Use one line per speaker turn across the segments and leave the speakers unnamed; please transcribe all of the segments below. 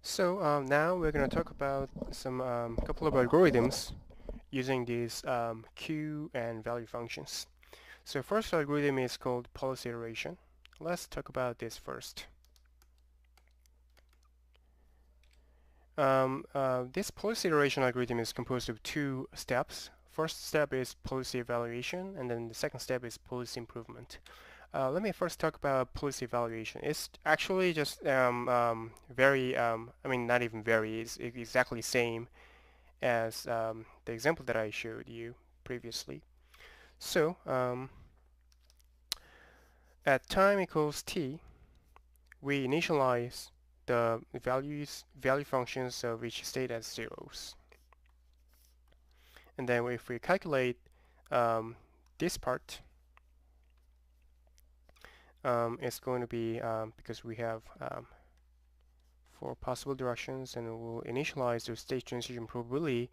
So now we're going to talk about some couple of algorithms using these Q and value functions. So first algorithm is called policy iteration. Let's talk about this first. This policy iteration algorithm is composed of two steps. First step is policy evaluation, and then the second step is policy improvement. Let me first talk about policy evaluation. It's actually just I mean, not even very, it's exactly same as the example that I showed you previously. So at time equals t, we initialize the value functions of each state as zeros. And then if we calculate um, this part, it's going to be because we have four possible directions, and we'll initialize the state transition probability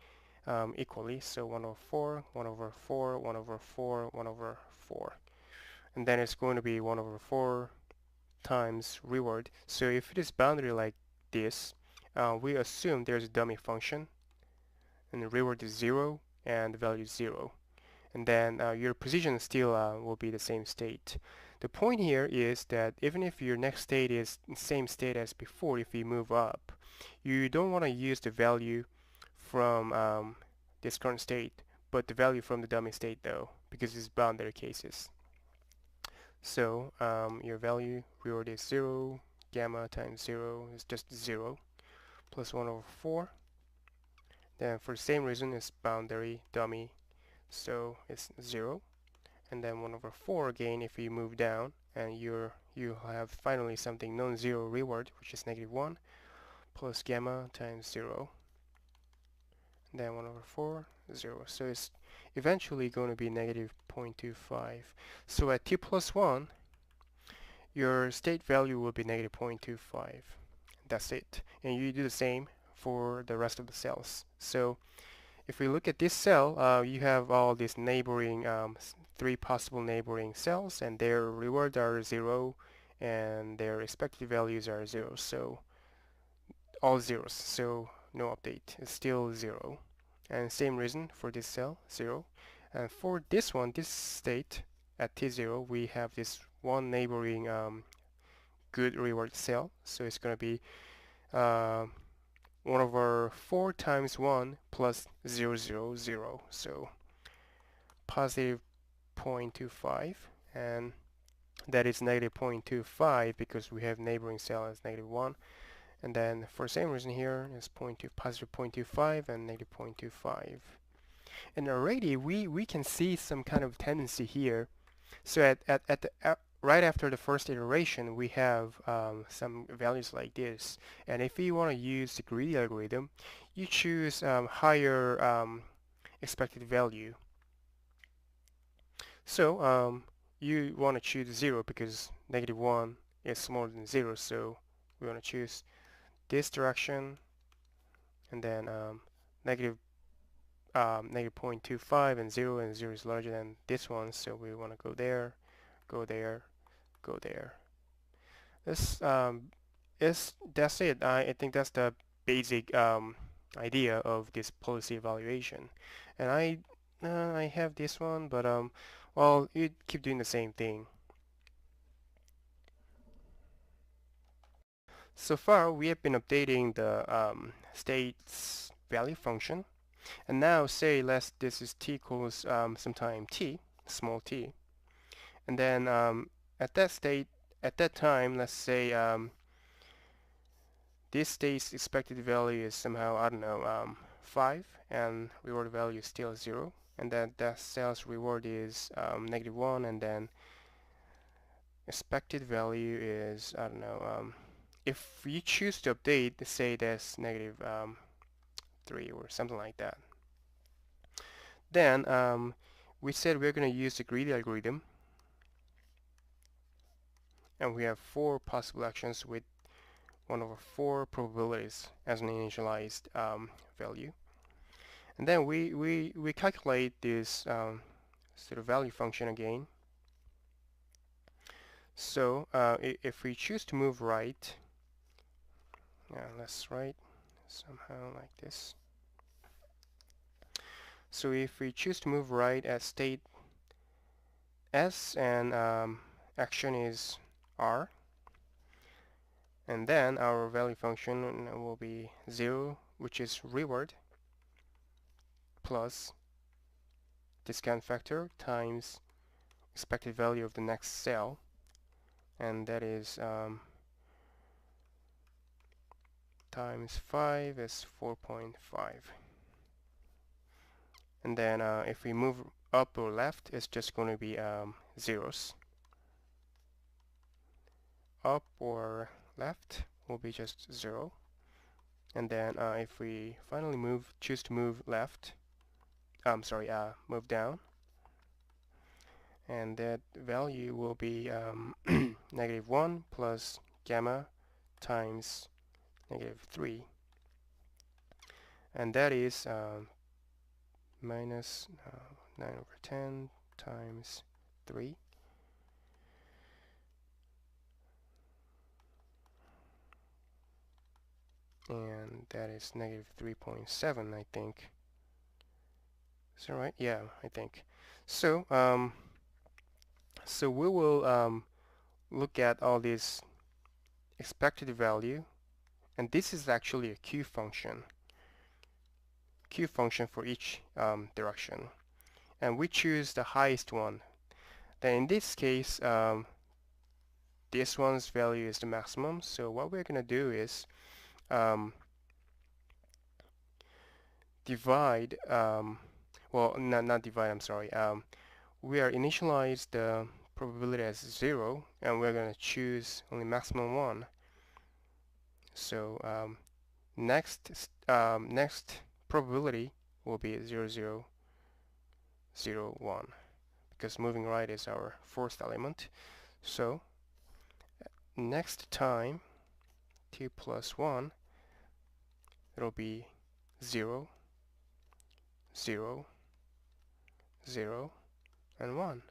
equally. So 1 over 4, 1 over 4, 1 over 4, 1 over 4. And then it's going to be 1 over 4 times reward. So if it is boundary like this, we assume there's a dummy function, and the reward is 0, and the value is 0. And then your position still will be the same state. The point here is that even if your next state is the same state as before, if you move up, you don't want to use the value from this current state, but the value from the dummy state though, because it's boundary cases. So your value reward is 0, gamma times 0 is just 0, plus 1 over 4. Then for the same reason it's boundary dummy, so it's 0. And then 1 over 4 again if you move down, and you have finally something non-zero reward, which is negative 1, plus gamma times 0. And then 1 over 4, 0. So it's eventually going to be negative 0.25. So at t plus 1, your state value will be negative 0.25. That's it. And you do the same for the rest of the cells. So if we look at this cell, you have all these neighboring, three possible neighboring cells, and their rewards are 0, and their respective values are 0. So all zeros. So no update. It's still 0. And same reason for this cell, 0. And for this one, this state at t0, we have this one neighboring good reward cell. So it's going to be uh, 1 over 4 times 1 plus 0, 0, 0. So positive 0.25, and that is negative 0.25 because we have neighboring cell as negative 1. And then for the same reason here is positive 0.25 and negative 0.25. And already we can see some kind of tendency here. So right after the first iteration, we have some values like this. And if you want to use the greedy algorithm, you choose higher expected value. So you want to choose 0 because negative 1 is smaller than 0. So we want to choose this direction, and then negative 0.25 and 0, and 0 is larger than this one. So we want to go there, go there, go there. This that's it. I think that's the basic idea of this policy evaluation. And I have this one, but well, you keep doing the same thing. So far, we have been updating the state's value function, and now say this is t equals some time t, small t, and then at that time, let's say this state's expected value is somehow, I don't know, 5, and reward value is still 0, and then that cell's reward is negative 1, and then expected value is, I don't know, if you choose to update, say that's negative 3 or something like that, then we said we're going to use the greedy algorithm, and we have 4 possible actions with 1 over 4 probabilities as an initialized value. And then we calculate this sort of value function again. So if we choose to move right, let's write somehow like this. So if we choose to move right at state S and action is R, and then our value function will be 0, which is reward, plus discount factor times expected value of the next cell, and that is times 5 is 4.5. And then if we move up or left, it's just going to be zeros. Up or left will be just 0. And then if we finally choose to move left, move down, and that value will be -1 plus gamma times -3, and that is minus 9/10 times 3, and that is -3.7, I think. Is that right? Yeah, I think. So so we will look at all these expected value, and this is actually a Q function for each direction, and we choose the highest one. Then in this case, this one's value is the maximum, so what we're going to do is divide, well, not divide, I'm sorry, we are initialize the probability as 0, and we're going to choose only maximum 1. So next probability will be 0, 0, 0, 1, because moving right is our fourth element. So next time t plus 1, it'll be 0, 0, 0, and 1.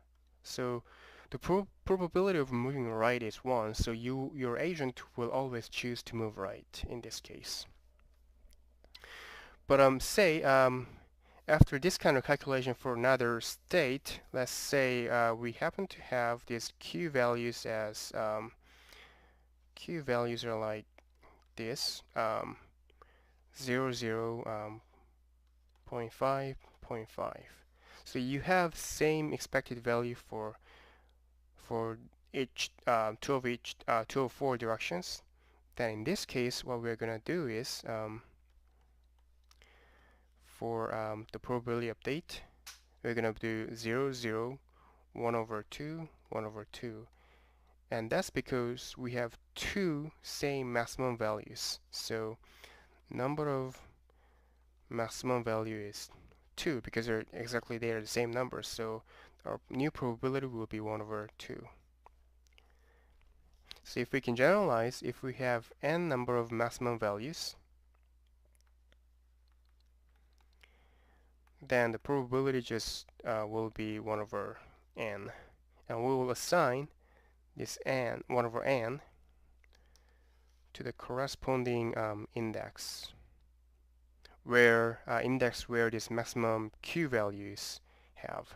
So the probability of moving right is 1, so your agent will always choose to move right in this case. But say after this kind of calculation for another state, let's say we happen to have these Q values as Q values are like this, 0, 0, 0.5, 0.5. So you have same expected value for each two of 4 directions. Then in this case, what we're gonna do is for the probability update, we're gonna do 0, 0, 1 over 2, 1 over 2, and that's because we have two same maximum values. So number of maximum value is 2 because they're the same numbers. So our new probability will be 1 over 2. So if we can generalize, if we have n number of maximum values, then the probability just will be 1 over n, and we will assign this n, 1 over n, to the corresponding index where this maximum Q values have.